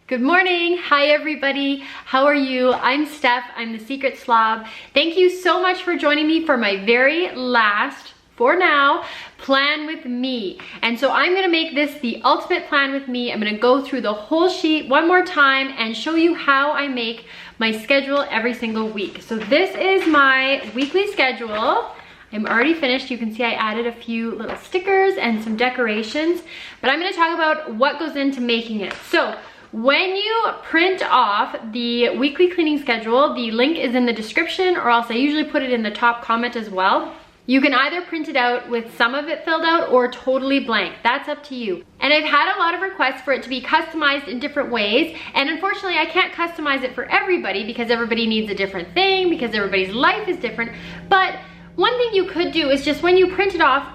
Good morning. Hi, everybody. How are you? I'm Steph. I'm the Secret Slob. Thank you so much for joining me for my very last, for now, plan with me. And so I'm going to make this the ultimate plan with me. I'm going to go through the whole sheet one more time and show you how I make my schedule every single week. So this is my weekly schedule. I'm already finished. You can see I added a few little stickers and some decorations, but I'm going to talk about what goes into making it. So when you print off the weekly cleaning schedule, the link is in the description, or else I usually put it in the top comment as well. You can either print it out with some of it filled out or totally blank. That's up to you. And I've had a lot of requests for it to be customized in different ways. And unfortunately, I can't customize it for everybody because everybody needs a different thing, because everybody's life is different. But one thing you could do is just when you print it off,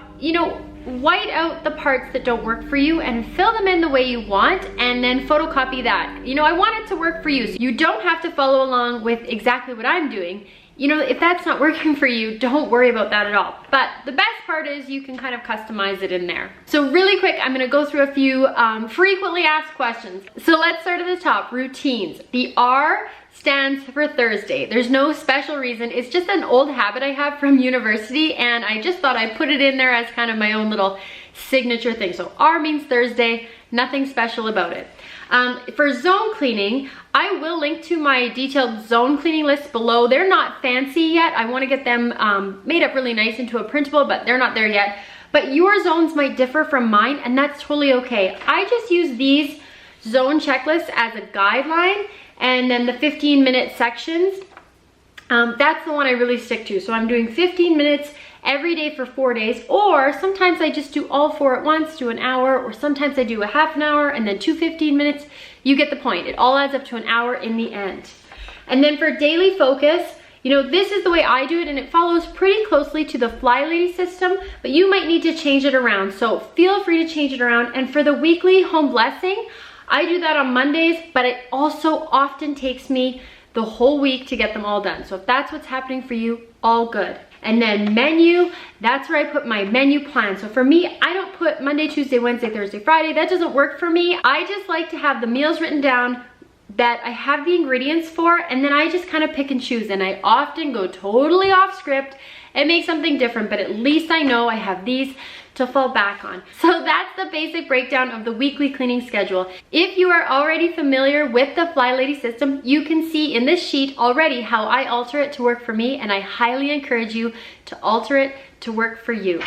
white out the parts that don't work for you and fill them in the way you want, and then photocopy that. I want it to work for you. So you don't have to follow along with exactly what I'm doing. If that's not working for you, don't worry about that at all. But the best part is you can kind of customize it in there. So really quick, I'm gonna go through a few frequently asked questions. So let's start at the top, routines. The R stands for Thursday. There's no special reason. It's just an old habit I have from university, and I just thought I'd put it in there as kind of my own little signature thing. So R means Thursday, nothing special about it. For zone cleaning, I will link to my detailed zone cleaning list below. They're not fancy yet. I want to get them made up really nice into a printable, but they're not there yet. But your zones might differ from mine, and that's totally okay. I just use these zone checklists as a guideline, and then the 15-minute sections, that's the one I really stick to. So I'm doing 15 minutes every day for 4 days, or sometimes I just do all 4 at once, do an hour, or sometimes I do a half an hour and then 2 15 minutes. You get the point. It all adds up to an hour in the end. And then for daily focus, this is the way I do it, and it follows pretty closely to the FLYLADY system, but you might need to change it around. So feel free to change it around. And for the weekly home blessing, I do that on Mondays, but it also often takes me the whole week to get them all done. So if that's what's happening for you, all good. And then menu, that's where I put my menu plan. So for me, I don't put Monday, Tuesday, Wednesday, Thursday, Friday. That doesn't work for me. I just like to have the meals written down that I have the ingredients for, and then I just kind of pick and choose. And I often go totally off script and make something different, but at least I know I have these to fall back on. So that's the basic breakdown of the weekly cleaning schedule. If you are already familiar with the FLYLADY system, you can see in this sheet already how I alter it to work for me, and I highly encourage you to alter it to work for you.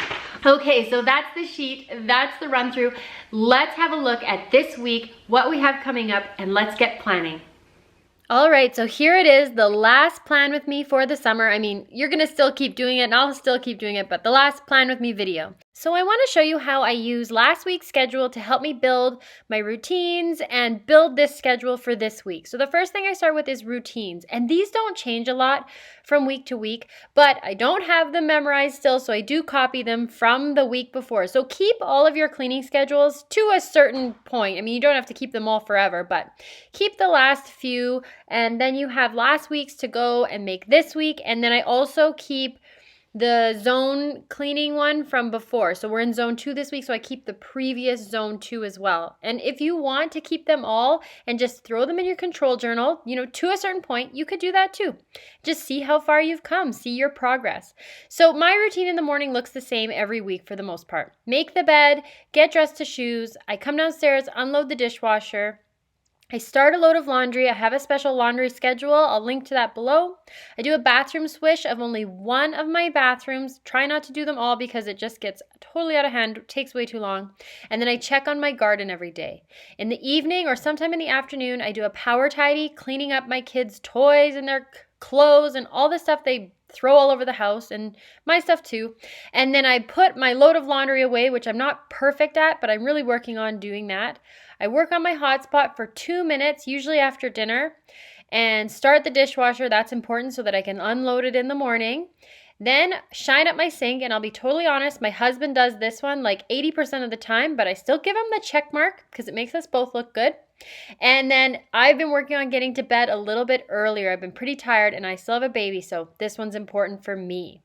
Okay, so that's the sheet, that's the run through. Let's have a look at this week, what we have coming up, and let's get planning. All right, so here it is, the last plan with me for the summer. I mean, you're gonna still keep doing it and I'll still keep doing it, but the last plan with me video. So I wanna show you how I use last week's schedule to help me build my routines and build this schedule for this week. So the first thing I start with is routines, and these don't change a lot from week to week, but I don't have them memorized still, so I do copy them from the week before. So keep all of your cleaning schedules to a certain point. I mean, you don't have to keep them all forever, but keep the last few, and then you have last week's to go and make this week. And then I also keep the zone cleaning one from before. So we're in zone 2 this week, so I keep the previous zone 2 as well. And if you want to keep them all and just throw them in your control journal, to a certain point, you could do that too. Just see how far you've come, see your progress. So my routine in the morning looks the same every week for the most part. Make the bed, get dressed to shoes. I come downstairs, unload the dishwasher. I start a load of laundry. I have a special laundry schedule. I'll link to that below. I do a bathroom swish of only one of my bathrooms. Try not to do them all because it just gets totally out of hand. It takes way too long. And then I check on my garden every day. In the evening or sometime in the afternoon, I do a power tidy, cleaning up my kids' toys and their clothes and all the stuff they throw all over the house, and my stuff too. And then I put my load of laundry away, which I'm not perfect at, but I'm really working on doing that. I work on my hotspot for 2 minutes, usually after dinner, and start the dishwasher. That's important so that I can unload it in the morning. Then shine up my sink, and I'll be totally honest, my husband does this one like 80% of the time, but I still give him the check mark because it makes us both look good. And then I've been working on getting to bed a little bit earlier. I've been pretty tired and I still have a baby, so this one's important for me.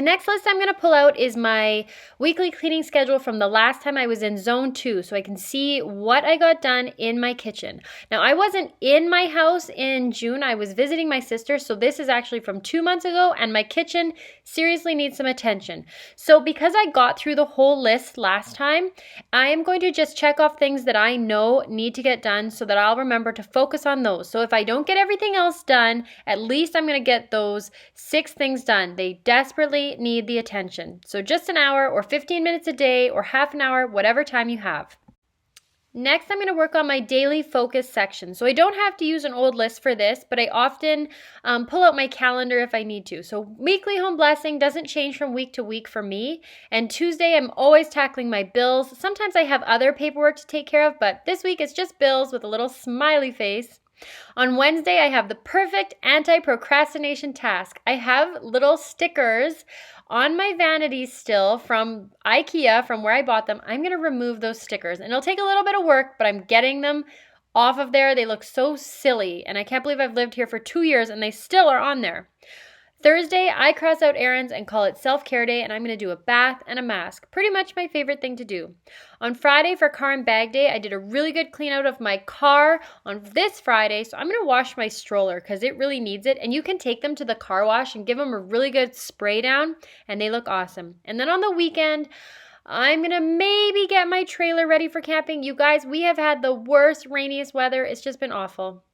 The next list I'm gonna pull out is my weekly cleaning schedule from the last time I was in zone 2, so I can see what I got done in my kitchen. Now, I wasn't in my house in June. I was visiting my sister, so this is actually from 2 months ago, and my kitchen seriously needs some attention. So because I got through the whole list last time, I am going to just check off things that I know need to get done so that I'll remember to focus on those. So if I don't get everything else done, at least I'm gonna get those 6 things done. They desperately need the attention. So just an hour or 15 minutes a day or half an hour, whatever time you have. Next, I'm going to work on my daily focus section. So I don't have to use an old list for this, but I often pull out my calendar if I need to. So weekly home blessing doesn't change from week to week for me. And Tuesday, I'm always tackling my bills. Sometimes I have other paperwork to take care of, but this week it's just bills with a little smiley face. On Wednesday, I have the perfect anti-procrastination task. I have little stickers on my vanities still from IKEA, from where I bought them. I'm going to remove those stickers, and it'll take a little bit of work, but I'm getting them off of there. They look so silly, and I can't believe I've lived here for 2 years, and they still are on there. Thursday, I cross out errands and call it self-care day, and I'm going to do a bath and a mask. Pretty much my favorite thing to do. On Friday for car and bag day, I did a really good clean out of my car on this Friday, so I'm going to wash my stroller because it really needs it, and you can take them to the car wash and give them a really good spray down, and they look awesome. And then on the weekend, I'm going to maybe get my trailer ready for camping. You guys, we have had the worst, rainiest weather. It's just been awful.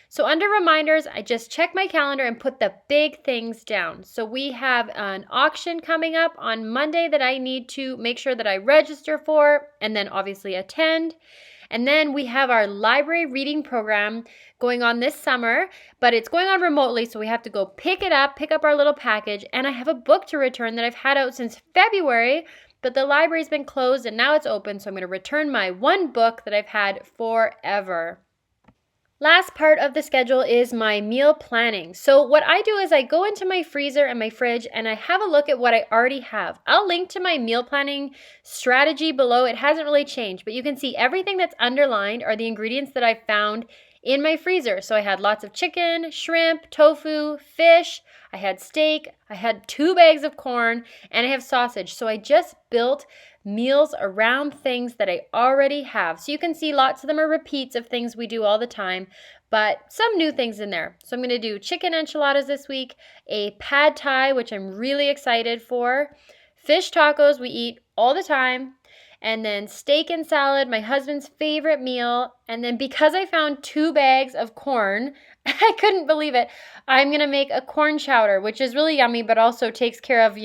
So under reminders, I just check my calendar and put the big things down. So we have an auction coming up on Monday that I need to make sure that I register for and then obviously attend. And then we have our library reading program going on this summer, but it's going on remotely, so we have to go pick up our little package. And I have a book to return that I've had out since February, but the library's been closed and now it's open, so I'm going to return my one book that I've had forever. Last part of the schedule is my meal planning. So what I do is I go into my freezer and my fridge and I have a look at what I already have. I'll link to my meal planning strategy below. It hasn't really changed, but you can see everything that's underlined are the ingredients that I found in my freezer. So I had lots of chicken, shrimp, tofu, fish, I had steak, I had 2 bags of corn, and I have sausage. So I just built meals around things that I already have. So you can see lots of them are repeats of things we do all the time, but some new things in there. So I'm going to do chicken enchiladas this week, a pad thai, which I'm really excited for, fish tacos we eat all the time, and then steak and salad, my husband's favorite meal. And then because I found 2 bags of corn, I couldn't believe it, I'm going to make a corn chowder, which is really yummy, but also takes care of,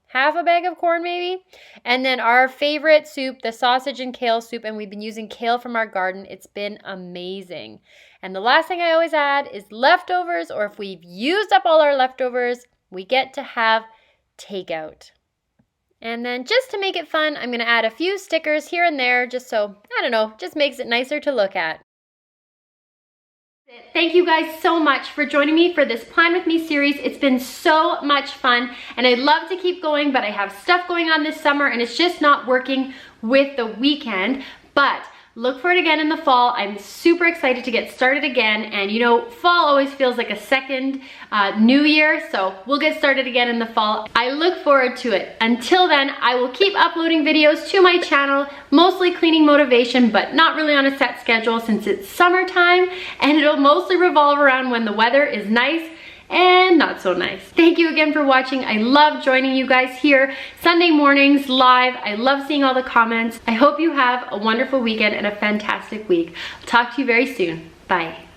half a bag of corn maybe. And then our favorite soup, the sausage and kale soup, and we've been using kale from our garden. It's been amazing. And the last thing I always add is leftovers, or if we've used up all our leftovers, we get to have takeout. And then just to make it fun, I'm going to add a few stickers here and there just so, just makes it nicer to look at. Thank you guys so much for joining me for this Plan With Me series. It's been so much fun and I'd love to keep going, but I have stuff going on this summer and it's just not working with the weekend. But look for it again in the fall. I'm super excited to get started again, and fall always feels like a second new year, so we'll get started again in the fall. I look forward to it. Until then, I will keep uploading videos to my channel, mostly cleaning motivation, but not really on a set schedule since it's summertime, and it'll mostly revolve around when the weather is nice and not so nice. Thank you again for watching. I love joining you guys here Sunday mornings live. I love seeing all the comments. I hope you have a wonderful weekend and a fantastic week. I'll talk to you very soon. Bye.